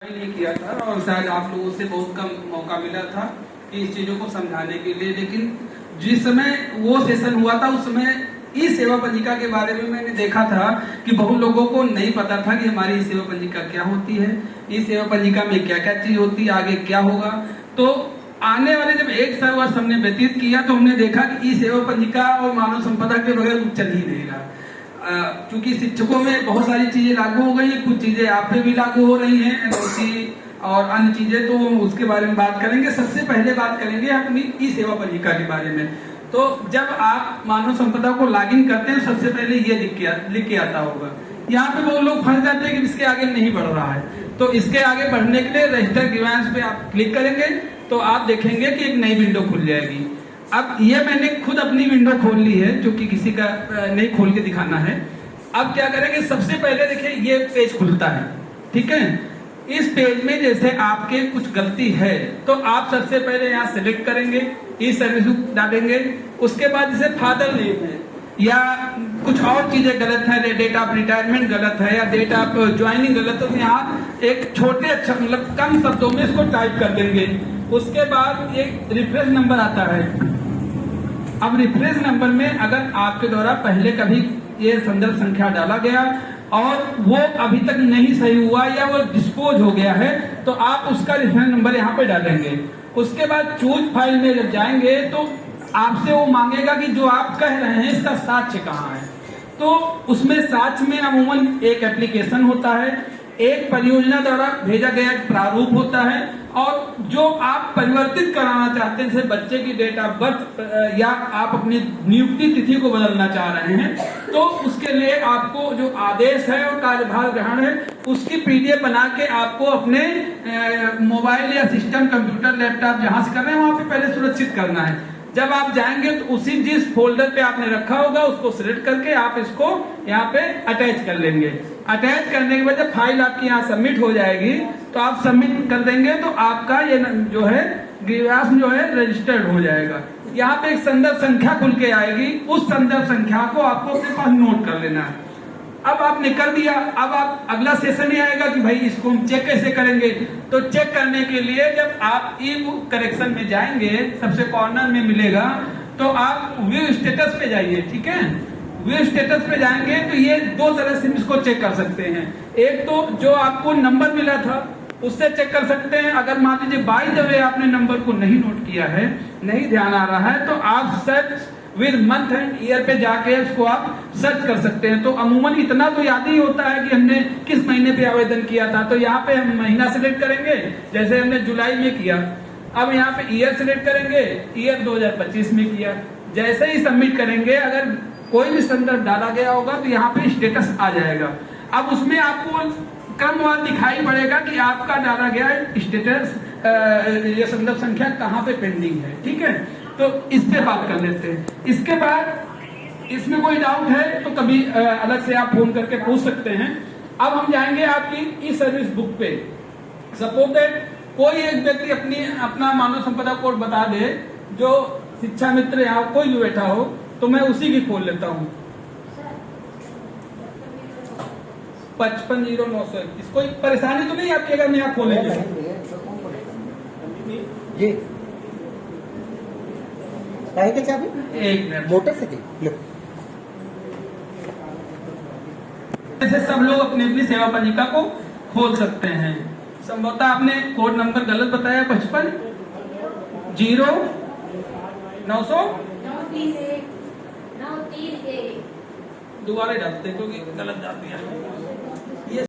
नहीं किया था और शायद आप लोगों से बहुत कम मौका मिला था कि इस चीजों को समझाने के लिए, लेकिन जिस समय वो सेशन हुआ था उस समय ई सेवा पंजिका के बारे में मैंने देखा था कि बहुत लोगों को नहीं पता था कि हमारी ई सेवा पंजिका क्या होती है, ई सेवा पंजिका में क्या क्या चीज होती है, आगे क्या होगा। तो आने वाले जब 1 वर्ष हमने व्यतीत किया तो हमने देखा कि ई सेवा पंजिका और मानव संपदा के बगैर चल ही नहीं रहा। क्योंकि शिक्षकों में बहुत सारी चीजें लागू हो गई, कुछ चीजें आप पे भी लागू हो रही हैं, एनओसी और अन्य चीजें, तो उसके बारे में बात करेंगे। सबसे पहले बात करेंगे अपनी ई सेवा पंजिका के बारे में। तो जब आप मानव संपदा को लॉगिन करते हैं सबसे पहले ये लिख के आता होगा। यहाँ पे बहुत लोग फंस जाते हैं कि इसके आगे नहीं बढ़ रहा है, तो इसके आगे बढ़ने के लिए रजिस्टर ग्रीवेंस पे आप क्लिक करेंगे तो आप देखेंगे कि एक नई विंडो खुल जाएगी। अब ये मैंने खुद अपनी विंडो खोल ली है, जो कि किसी का नहीं खोल के दिखाना है। अब क्या करेंगे, सबसे पहले देखिए ये पेज खुलता है, ठीक है। इस पेज में जैसे आपके कुछ गलती है तो आप सबसे पहले यहाँ सेलेक्ट करेंगे, ई सर्विस बुक डालेंगे। उसके बाद जैसे फादर नेम है या कुछ और चीजें गलत है, डेट ऑफ रिटायरमेंट गलत है या डेट ऑफ ज्वाइनिंग गलत है, तो यहाँ एक छोटे अक्षर मतलब कम शब्दों में इसको टाइप कर देंगे। उसके बाद एक रिफरेंस नंबर आता है। अब रिफरेंस नंबर में अगर आपके द्वारा पहले कभी ये संदर्भ संख्या डाला गया और वो अभी तक नहीं सही हुआ या वो डिस्पोज हो गया है तो आप उसका रेफरेंस नंबर यहाँ पे डालेंगे। उसके बाद चूज फाइल में जब जाएंगे तो आपसे वो मांगेगा कि जो आप कह रहे हैं इसका साक्ष्य कहाँ है। तो उसमें साक्ष्य में अमूमन एक एप्लीकेशन होता है, एक परियोजना द्वारा भेजा गया एक प्रारूप होता है, और जो आप परिवर्तित कराना चाहते हैं, जैसे बच्चे की डेट ऑफ बर्थ या आप अपनी नियुक्ति तिथि को बदलना चाह रहे हैं, तो उसके लिए आपको जो आदेश है और कार्यभार ग्रहण है उसकी पीडीएफ बना के आपको अपने मोबाइल या सिस्टम, कंप्यूटर, लैपटॉप जहां से कर रहे हैं वहां पे पहले सुरक्षित करना है। जब आप जाएंगे तो उसी जिस फोल्डर पे आपने रखा होगा उसको सिलेक्ट करके आप इसको यहाँ पे अटैच कर लेंगे। अटैच करने के बाद जब फाइल आपकी यहाँ सबमिट हो जाएगी तो आप सबमिट कर देंगे तो आपका ये जो है ग्रीवेंस जो है रजिस्टर्ड हो जाएगा। यहाँ पे एक संदर्भ संख्या खुल के आएगी, उस संदर्भ संख्या को आपको अपने पास नोट कर लेना है। अब आपने कर दिया, अब आप अगला सेशन ही आएगा कि भाई इसको हम चेक कैसे करेंगे। तो चेक करने के लिए जब आप ई बुक करेक्शन में जाएंगे सबसे कॉर्नर में मिलेगा, तो आप व्यू स्टेटस पे जाइए, ठीक है। व्यू स्टेटस पे जाएंगे तो ये दो तरह से इसको चेक कर सकते हैं। एक तो जो आपको नंबर मिला था उससे चेक कर सकते हैं। अगर मान लीजिए बाय द वे आपने नंबर को नहीं नोट किया है, नहीं ध्यान आ रहा है, तो आप search with month and year पे जाके उसको आप सर्च कर सकते हैं। तो अमूमन इतना तो याद ही होता है कि हमने किस महीने पे आवेदन किया था, तो यहाँ पे हम महीना सिलेक्ट करेंगे, जैसे हमने जुलाई में किया। अब यहाँ पे ईयर सिलेक्ट करेंगे, ईयर 2025 में किया। जैसे ही सबमिट करेंगे अगर कोई भी संदर्भ डाला गया होगा तो यहाँ पे स्टेटस आ जाएगा। अब उसमें आपको क्रमवार दिखाई पड़ेगा कि आपका डाला गया स्टेटस, ये संदर्भ संख्या कहाँ पे पेंडिंग है, ठीक है। तो इस पे बात कर लेते हैं। इसके बाद इसमें कोई डाउट है तो कभी अलग से आप फोन करके पूछ सकते हैं। अब हम जाएंगे आपकी ई सर्विस बुक पे। सपोज दैट कोई एक व्यक्ति अपना मानव संपदा कोड बता दे, जो शिक्षा मित्र यहाँ कोई भी बैठा हो, तो मैं उसी की खोल लेता हूँ। 550921। कोई परेशानी तो नहीं आपकी अगर मैं यहाँ खोलेंगे? ये के चाबी एक मिनट, मोटरसाइकिल ऐसे सब लोग अपनी अपनी सेवा पंजिका को खोल सकते हैं। संभवतः आपने कोड नंबर गलत बताया, 550900 दोबारा डालते क्योंकि गलत जाती है।